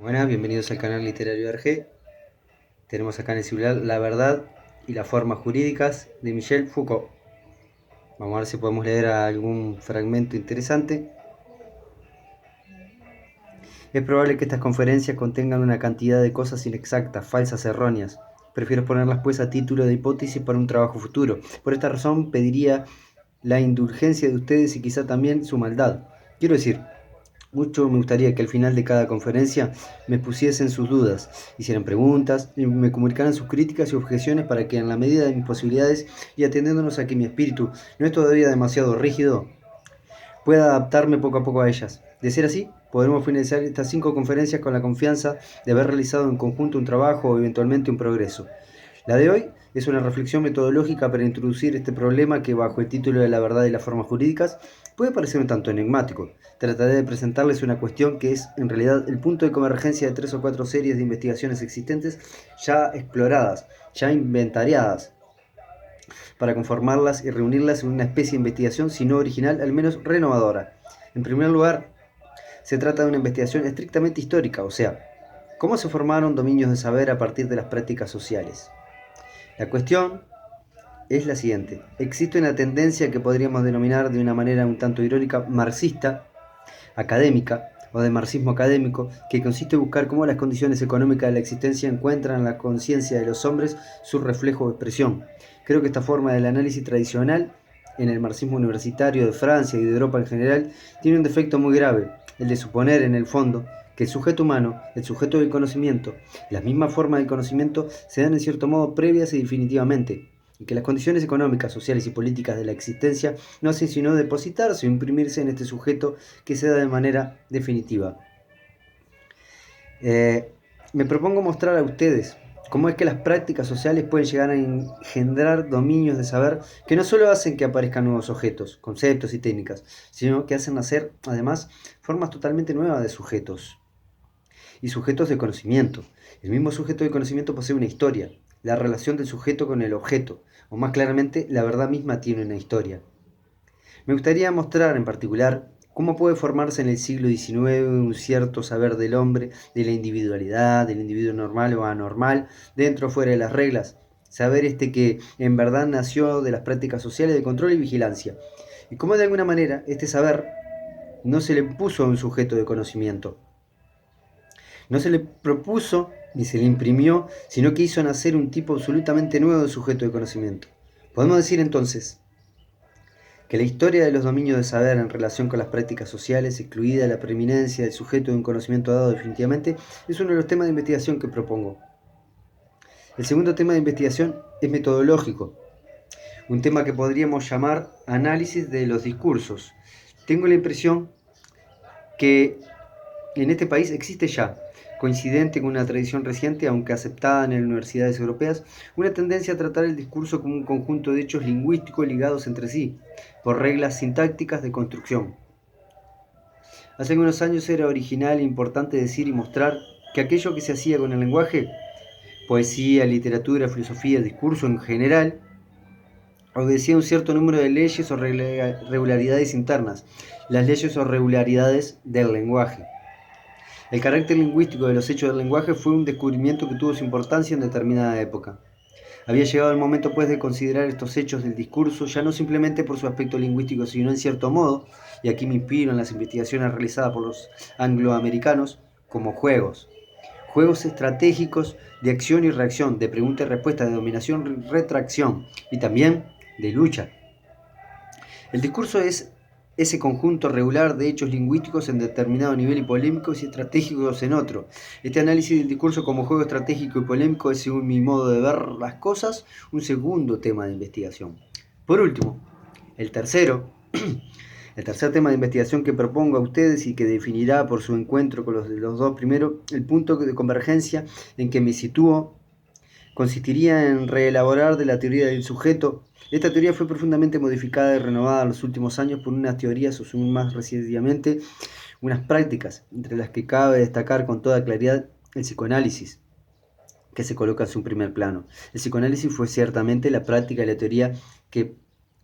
Buenas, bienvenidos al canal Literario RG. Tenemos acá en el celular La verdad y las formas jurídicas de Michel Foucault. Vamos a ver si podemos leer algún fragmento interesante. Es probable que estas conferencias contengan una cantidad de cosas inexactas, falsas, erróneas. Prefiero ponerlas pues a título de hipótesis para un trabajo futuro. Por esta razón pediría la indulgencia de ustedes y quizá también su maldad. Quiero decir, mucho me gustaría que al final de cada conferencia me pusiesen sus dudas, hicieran preguntas y me comunicaran sus críticas y objeciones para que en la medida de mis posibilidades y atendiéndonos a que mi espíritu no es todavía demasiado rígido, pueda adaptarme poco a poco a ellas. De ser así, podremos finalizar estas 5 conferencias con la confianza de haber realizado en conjunto un trabajo o eventualmente un progreso. La de hoy es una reflexión metodológica para introducir este problema que bajo el título de la verdad y las formas jurídicas puede parecer un tanto enigmático. Trataré de presentarles una cuestión que es en realidad el punto de convergencia de 3 o 4 series de investigaciones existentes ya exploradas, ya inventariadas, para conformarlas y reunirlas en una especie de investigación, si no original, al menos renovadora. En primer lugar, se trata de una investigación estrictamente histórica, o sea, cómo se formaron dominios de saber a partir de las prácticas sociales. La cuestión es la siguiente. Existe una tendencia que podríamos denominar de una manera un tanto irónica marxista, académica o de marxismo académico, que consiste en buscar cómo las condiciones económicas de la existencia encuentran en la conciencia de los hombres su reflejo o expresión. Creo que esta forma del análisis tradicional en el marxismo universitario de Francia y de Europa en general tiene un defecto muy grave, el de suponer en el fondo que el sujeto humano, el sujeto del conocimiento, las mismas formas del conocimiento se dan en cierto modo previas y definitivamente, y que las condiciones económicas, sociales y políticas de la existencia no hacen sino depositarse o imprimirse en este sujeto que se da de manera definitiva. Me propongo mostrar a ustedes cómo es que las prácticas sociales pueden llegar a engendrar dominios de saber que no solo hacen que aparezcan nuevos objetos, conceptos y técnicas, sino que hacen nacer, además, formas totalmente nuevas de sujetos y sujetos de conocimiento. El mismo sujeto de conocimiento posee una historia, la relación del sujeto con el objeto, o más claramente, la verdad misma tiene una historia. Me gustaría mostrar en particular cómo puede formarse en el siglo XIX un cierto saber del hombre, de la individualidad, del individuo normal o anormal, dentro o fuera de las reglas. Saber que en verdad nació de las prácticas sociales de control y vigilancia. Y cómo de alguna manera este saber no se le puso a un sujeto de conocimiento. No se le propuso ni se le imprimió, sino que hizo nacer un tipo absolutamente nuevo de sujeto de conocimiento. Podemos decir entonces que la historia de los dominios de saber en relación con las prácticas sociales, excluida la preeminencia del sujeto de un conocimiento dado definitivamente, es uno de los temas de investigación que propongo. El segundo tema de investigación es metodológico, un tema que podríamos llamar análisis de los discursos. Tengo la impresión que en este país existe ya, coincidente con una tradición reciente, aunque aceptada en las universidades europeas, una tendencia a tratar el discurso como un conjunto de hechos lingüísticos ligados entre sí, por reglas sintácticas de construcción. Hace algunos años era original e importante decir y mostrar que aquello que se hacía con el lenguaje, poesía, literatura, filosofía, discurso en general, obedecía un cierto número de leyes o regularidades internas, las leyes o regularidades del lenguaje. El carácter lingüístico de los hechos del lenguaje fue un descubrimiento que tuvo su importancia en determinada época. Había llegado el momento, pues, de considerar estos hechos del discurso ya no simplemente por su aspecto lingüístico, sino en cierto modo, y aquí me inspiro en las investigaciones realizadas por los angloamericanos, como juegos. Juegos estratégicos de acción y reacción, de pregunta y respuesta, de dominación y retracción, y también de lucha. El discurso es ese conjunto regular de hechos lingüísticos en determinado nivel y polémicos y estratégicos en otro. Este análisis del discurso como juego estratégico y polémico es, según mi modo de ver las cosas, un segundo tema de investigación. Por último, el tercer tema de investigación que propongo a ustedes y que definirá por su encuentro con los dos primeros el punto de convergencia en que me sitúo consistiría en reelaborar de la teoría del sujeto. Esta teoría fue profundamente modificada y renovada en los últimos años por unas teorías o más recientemente unas prácticas, entre las que cabe destacar con toda claridad el psicoanálisis, que se coloca en su primer plano. El psicoanálisis fue ciertamente la práctica y la teoría que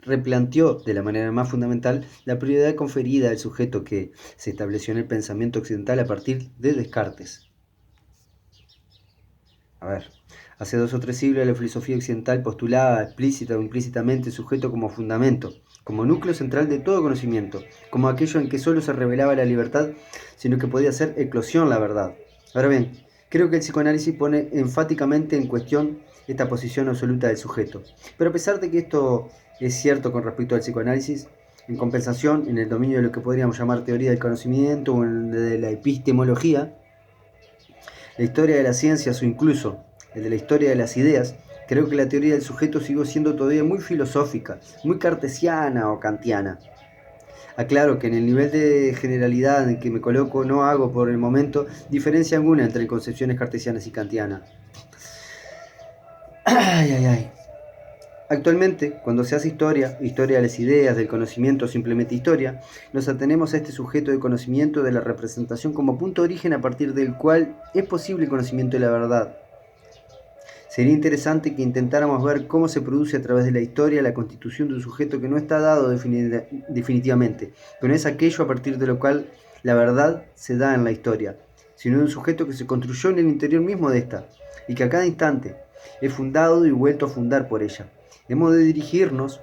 replanteó de la manera más fundamental la prioridad conferida al sujeto que se estableció en el pensamiento occidental a partir de Descartes. A ver, hace 2 o 3 siglos la filosofía occidental postulaba explícita o implícitamente el sujeto como fundamento, como núcleo central de todo conocimiento, como aquello en que solo se revelaba la libertad, sino que podía ser eclosión la verdad. Ahora bien, creo que el psicoanálisis pone enfáticamente en cuestión esta posición absoluta del sujeto. Pero a pesar de que esto es cierto con respecto al psicoanálisis, en compensación, en el dominio de lo que podríamos llamar teoría del conocimiento o en el de la epistemología, la historia de las ciencias o incluso el de la historia de las ideas, creo que la teoría del sujeto sigue siendo todavía muy filosófica, muy cartesiana o kantiana. Aclaro que en el nivel de generalidad en que me coloco no hago por el momento diferencia alguna entre concepciones cartesianas y kantianas. Ay, ay, ay. Actualmente, cuando se hace historia de las ideas, del conocimiento o simplemente historia, nos atenemos a este sujeto de conocimiento de la representación como punto de origen a partir del cual es posible el conocimiento de la verdad. Sería interesante que intentáramos ver cómo se produce a través de la historia la constitución de un sujeto que no está dado definitivamente, que no es aquello a partir de lo cual la verdad se da en la historia, sino de un sujeto que se construyó en el interior mismo de esta, y que a cada instante es fundado y vuelto a fundar por ella. Hemos de dirigirnos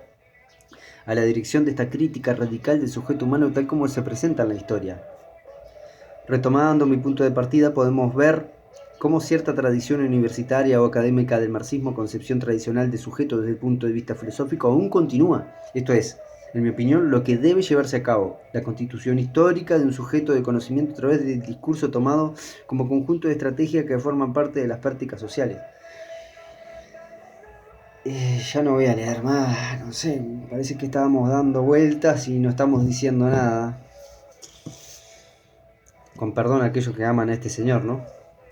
a la dirección de esta crítica radical del sujeto humano tal como se presenta en la historia. Retomando mi punto de partida, podemos ver cómo cierta tradición universitaria o académica del marxismo, concepción tradicional de sujeto desde el punto de vista filosófico, aún continúa. Esto es, en mi opinión, lo que debe llevarse a cabo, la constitución histórica de un sujeto de conocimiento a través del discurso tomado como conjunto de estrategias que forman parte de las prácticas sociales. Ya no voy a leer más, no sé, parece que estábamos dando vueltas y no estamos diciendo nada. Con perdón a aquellos que aman a este señor, ¿no?